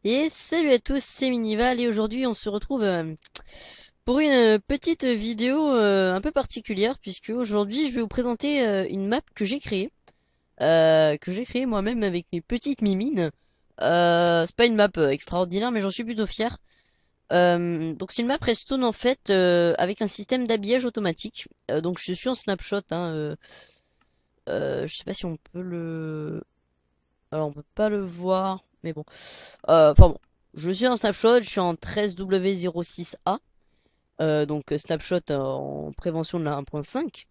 Et salut à tous, c'est Minival et aujourd'hui on se retrouve pour une petite vidéo un peu particulière puisque aujourd'hui je vais vous présenter une map que j'ai créée moi-même avec mes petites mimines. C'est pas une map extraordinaire mais j'en suis plutôt fier. Donc c'est une map Redstone en fait avec un système d'habillage automatique. Donc je suis en snapshot, hein, je sais pas si on peut le... Alors on peut pas le voir mais bon. Enfin bon, je suis en snapshot, je suis en 13W06A, donc snapshot en prévention de la 1.5,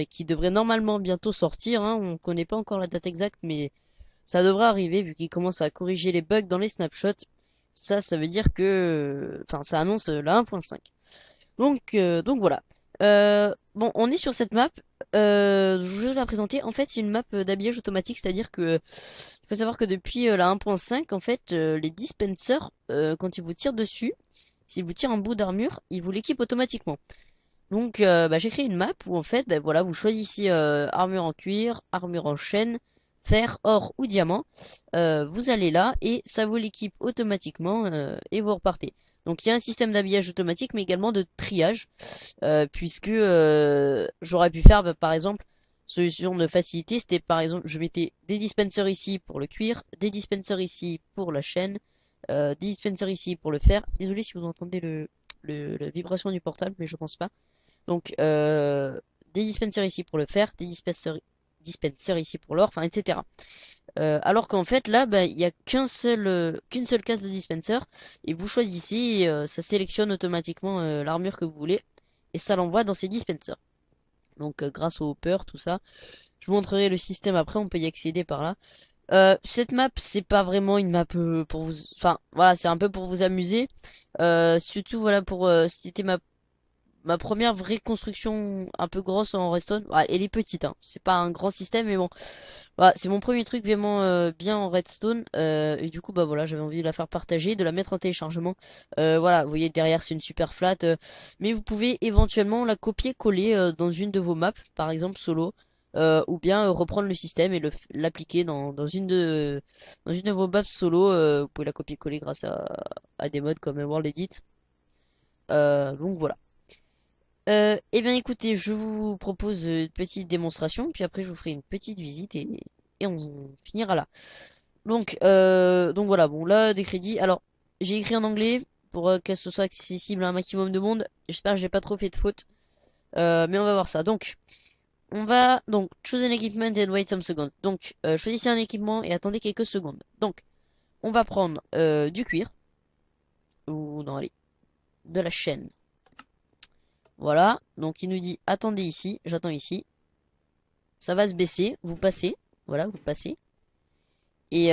qui devrait normalement bientôt sortir, hein. On connaît pas encore la date exacte, mais ça devrait arriver vu qu'il commence à corriger les bugs dans les snapshots. Ça veut dire que, enfin, ça annonce la 1.5. Donc voilà. Bon, on est sur cette map. Je vais la présenter. En fait, c'est une map d'habillage automatique, c'est-à-dire que il faut savoir que depuis la 1.5, en fait, les dispensers, quand ils vous tirent dessus, s'ils vous tirent un bout d'armure, ils vous l'équipent automatiquement. Donc, bah, j'ai créé une map où en fait, bah, voilà, vous choisissez armure en cuir, armure en chêne, fer, or ou diamant. Vous allez là et ça vous l'équipe automatiquement et vous repartez. Donc, il y a un système d'habillage automatique, mais également de triage, puisque j'aurais pu faire, bah, par exemple, solution de facilité, c'était par exemple, je mettais des dispensers ici pour le cuir, des dispensers ici pour la chaîne, des dispensers ici pour le fer. Désolé si vous entendez la vibration du portable, mais je pense pas. Donc, des dispensers ici pour le fer, dispensers ici pour l'or, enfin, etc. Alors qu'en fait, là, bah, il y a qu'une seule case de dispenser, et vous choisissez, et, ça sélectionne automatiquement l'armure que vous voulez, et ça l'envoie dans ces dispensers. Donc, grâce au hopper, tout ça. Je vous montrerai le système après, on peut y accéder par là. Cette map, c'est pas vraiment une map pour vous... Enfin, voilà, c'est un peu pour vous amuser. Surtout, voilà, c'était ma première vraie construction un peu grosse en redstone. Ouais, elle est petite, hein. C'est pas un grand système, mais bon. Voilà, c'est mon premier truc vraiment bien en redstone. Et du coup, bah voilà, j'avais envie de la faire partager, de la mettre en téléchargement. Voilà, vous voyez derrière, c'est une super flat. Mais vous pouvez éventuellement la copier-coller dans une de vos maps, par exemple solo. Ou bien reprendre le système et l'appliquer dans une de vos maps solo. Vous pouvez la copier-coller grâce à des modes comme World Edit. Donc voilà. Eh bien écoutez, je vous propose une petite démonstration, puis après je vous ferai une petite visite et on finira là. Donc voilà, bon là des crédits. Alors j'ai écrit en anglais pour que ce soit accessible à un maximum de monde. J'espère que j'ai pas trop fait de fautes. Mais on va voir ça. Donc on va donc choose an equipment and wait some seconds. Donc choisissez un équipement et attendez quelques secondes. Donc on va prendre du cuir ou non allez de la chaîne. Voilà, donc il nous dit attendez ici, j'attends ici. Ça va se baisser, vous passez, voilà, vous passez. Et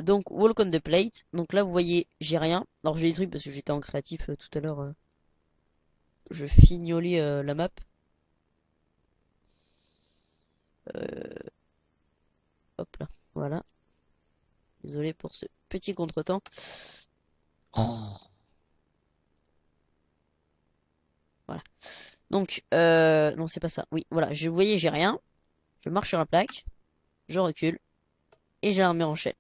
donc, walk on the plate. Donc là, vous voyez, j'ai rien. Alors, j'ai des trucs parce que j'étais en créatif tout à l'heure. Je fignolais la map. Euh, hop là, voilà. Désolé pour ce petit contretemps. Oh, voilà. Donc, non, c'est pas ça. Oui, voilà, vous voyez, j'ai rien. Je marche sur la plaque, je recule et j'ai l'armure en chaîne.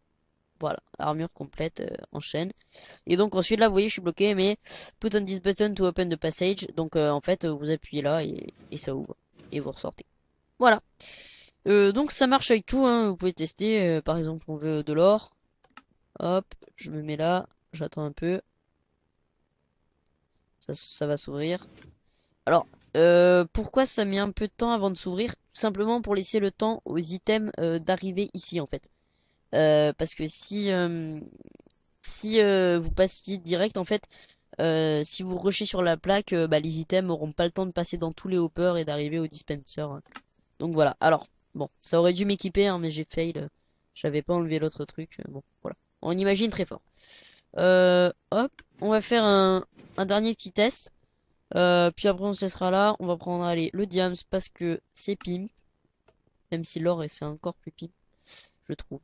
Voilà, armure complète en chaîne. Et donc ensuite là, vous voyez, je suis bloqué, mais put on this button to open the passage. Donc en fait, vous appuyez là et ça ouvre et vous ressortez. Voilà. Donc ça marche avec tout, hein. Vous pouvez tester. Par exemple, on veut de l'or. Hop, je me mets là, j'attends un peu. Ça va s'ouvrir. Alors, pourquoi ça met un peu de temps avant de s'ouvrir? Tout simplement pour laisser le temps aux items d'arriver ici en fait. Parce que si vous passiez direct en fait. Si vous rushez sur la plaque, bah, les items n'auront pas le temps de passer dans tous les hoppers et d'arriver au dispenser. Donc voilà. Alors, bon, ça aurait dû m'équiper, hein, mais j'ai fail. J'avais pas enlevé l'autre truc. Bon, voilà. On imagine très fort. Hop, on va faire un dernier petit test. Puis après on se laissera là. On va prendre allez, le diams parce que c'est pimp. Même si l'or c'est encore plus pimp, je trouve.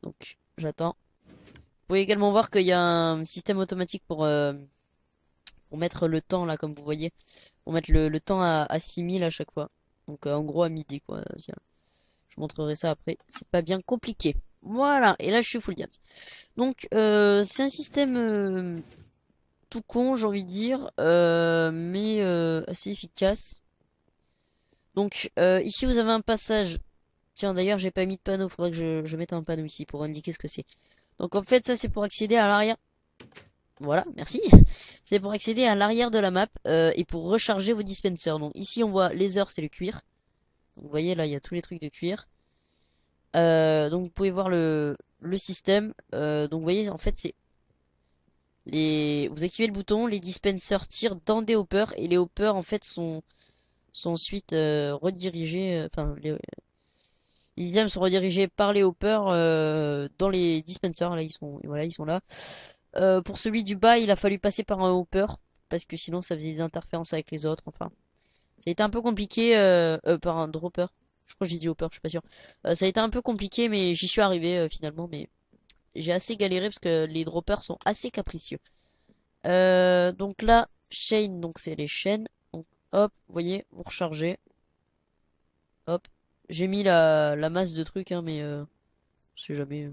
Donc j'attends. Vous pouvez également voir qu'il y a un système automatique pour mettre le temps là, comme vous voyez. Pour mettre le temps à 6000 à chaque fois. Donc en gros à midi quoi. Je montrerai ça après. C'est pas bien compliqué. Voilà, et là je suis full diams. Donc c'est un système tout con, j'ai envie de dire, mais assez efficace. Donc ici vous avez un passage. Tiens, d'ailleurs j'ai pas mis de panneau, faudrait que je mette un panneau ici pour indiquer ce que c'est. Donc en fait ça c'est pour accéder à l'arrière. Voilà, merci. C'est pour accéder à l'arrière de la map et pour recharger vos dispensers. Donc ici on voit les heures, c'est le cuir. Donc, vous voyez là il y a tous les trucs de cuir. Donc vous pouvez voir le système. Donc vous voyez en fait c'est vous activez le bouton, les dispensers tirent dans des hoppers et les hoppers en fait sont ensuite redirigés. Enfin les items sont redirigés par les hoppers dans les dispensers. Là ils sont voilà ils sont là. Pour celui du bas il a fallu passer par un hopper parce que sinon ça faisait des interférences avec les autres. Enfin ça a été un peu compliqué par un dropper. Je crois que j'ai dit hopper, je suis pas sûr. Ça a été un peu compliqué mais j'y suis arrivé finalement mais j'ai assez galéré parce que les droppers sont assez capricieux. Donc là, chain, donc c'est les chaînes. Donc hop, vous voyez, vous rechargez. Hop. J'ai mis la masse de trucs, hein, mais je sais jamais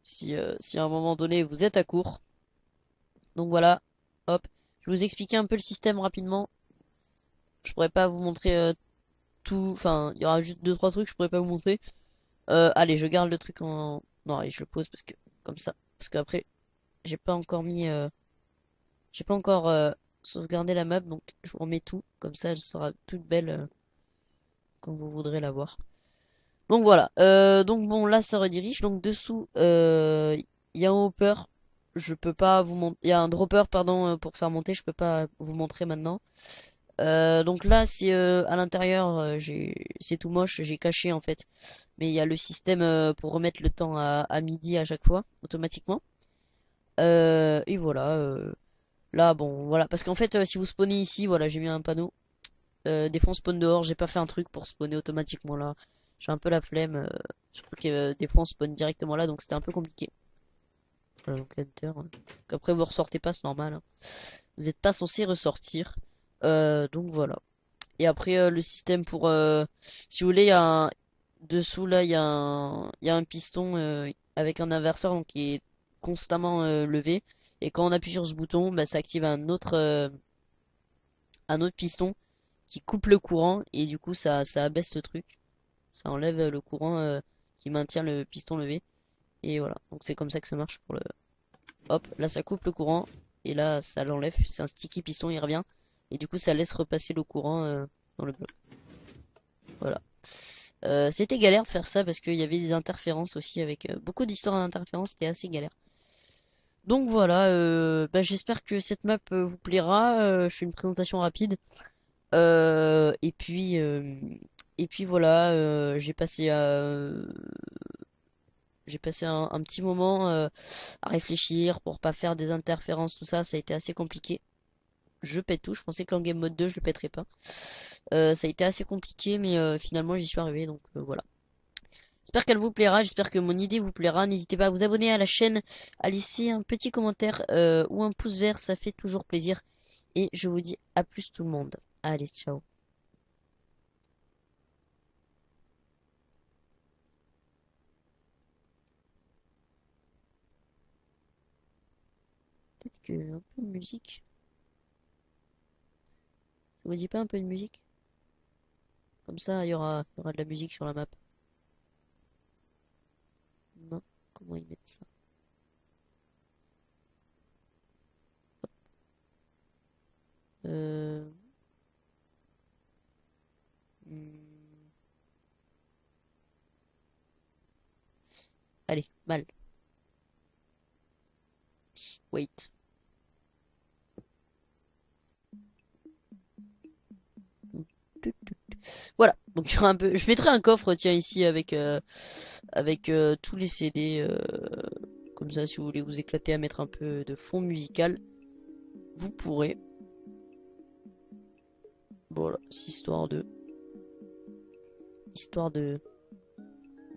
si à un moment donné vous êtes à court. Donc voilà, hop. Je vais vous expliquer un peu le système rapidement. Je pourrais pas vous montrer tout. Enfin, il y aura juste deux trois trucs, je pourrais pas vous montrer. Allez, je garde le truc en. Non, allez, je le pose parce que comme ça. Parce qu'après, j'ai pas encore mis. J'ai pas encore sauvegardé la map, donc je vous remets tout. Comme ça, elle sera toute belle quand vous voudrez la voir. Donc voilà. Donc bon, là, ça redirige. Donc dessous, il y a un hopper. Je peux pas vous montrer. Il y a un dropper, pardon, pour faire monter. Je peux pas vous montrer maintenant. Donc là, c'est à l'intérieur. C'est tout moche. J'ai caché en fait. Mais il y a le système pour remettre le temps à midi à chaque fois, automatiquement. Et voilà. Là, bon, voilà, parce qu'en fait, si vous spawnez ici, voilà, j'ai mis un panneau. Des fois, on spawn dehors, j'ai pas fait un truc pour spawner automatiquement là. J'ai un peu la flemme, surtout que des fois, on spawn directement là, donc c'était un peu compliqué. Voilà, donc enter. Qu'après, vous ressortez pas, c'est normal, hein. Vous n'êtes pas censé ressortir. Donc voilà. Et après, le système pour, si vous voulez, il y a dessous là, il y a un piston avec un inverseur donc qui est constamment levé. Et quand on appuie sur ce bouton, bah, ça active un autre piston qui coupe le courant et du coup ça abaisse le truc. Ça enlève le courant qui maintient le piston levé. Et voilà, donc c'est comme ça que ça marche pour le. Hop, là ça coupe le courant et là ça l'enlève. C'est un sticky piston, il revient. Et du coup ça laisse repasser le courant dans le bloc. Voilà. C'était galère de faire ça parce qu'il y avait des interférences aussi avec beaucoup d'histoires d'interférences, c'était assez galère. Donc voilà, bah, j'espère que cette map vous plaira. Je fais une présentation rapide. Euh, et puis, euh, et puis voilà, j'ai passé un petit moment à réfléchir pour pas faire des interférences, tout ça. Ça a été assez compliqué. Je pète tout. Je pensais qu'en Game Mode 2, je le pèterais pas. Ça a été assez compliqué, mais finalement, j'y suis arrivé. Donc voilà. J'espère qu'elle vous plaira. J'espère que mon idée vous plaira. N'hésitez pas à vous abonner à la chaîne, à laisser un petit commentaire ou un pouce vert. Ça fait toujours plaisir. Et je vous dis à plus tout le monde. Allez, ciao. Peut-être que un peu de musique. Ça vous dit pas un peu de musique? Comme ça, il y aura de la musique sur la map. Non, comment ils mettent ça? Euh... hmm, Allez, mal. Wait. Voilà. Donc il y aura un peu. Je mettrai un coffre, tiens, ici avec tous les CD. Comme ça, si vous voulez vous éclater à mettre un peu de fond musical, vous pourrez. Voilà, c'est histoire de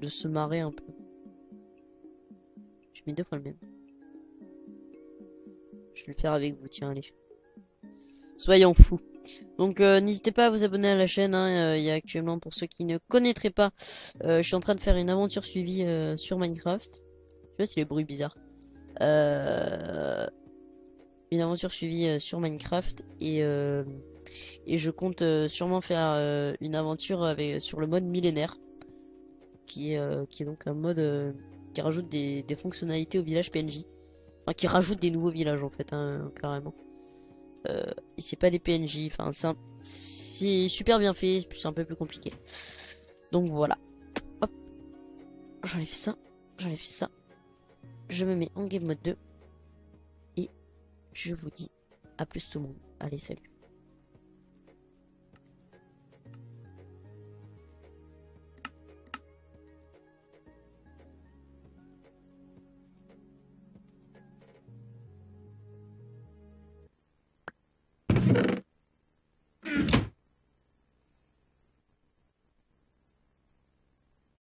se marrer un peu. Je mets deux fois le même. Je vais le faire avec vous, tiens, allez. Soyons fous. Donc n'hésitez pas à vous abonner à la chaîne, hein. Il y a actuellement, pour ceux qui ne connaîtraient pas, je suis en train de faire une aventure suivie sur Minecraft. Je sais pas si les bruits bizarres. Euh, une aventure suivie sur Minecraft et je compte sûrement faire une aventure sur le mode millénaire, qui est donc un mode qui rajoute des fonctionnalités au village PNJ. Enfin, qui rajoute des nouveaux villages en fait, hein, carrément. Et c'est pas des PNJ, enfin c'est super bien fait, c'est un peu plus compliqué. Donc voilà. Hop, j'enlève ça, j'enlève ça. Je me mets en game mode 2 et je vous dis à plus tout le monde. Allez, salut.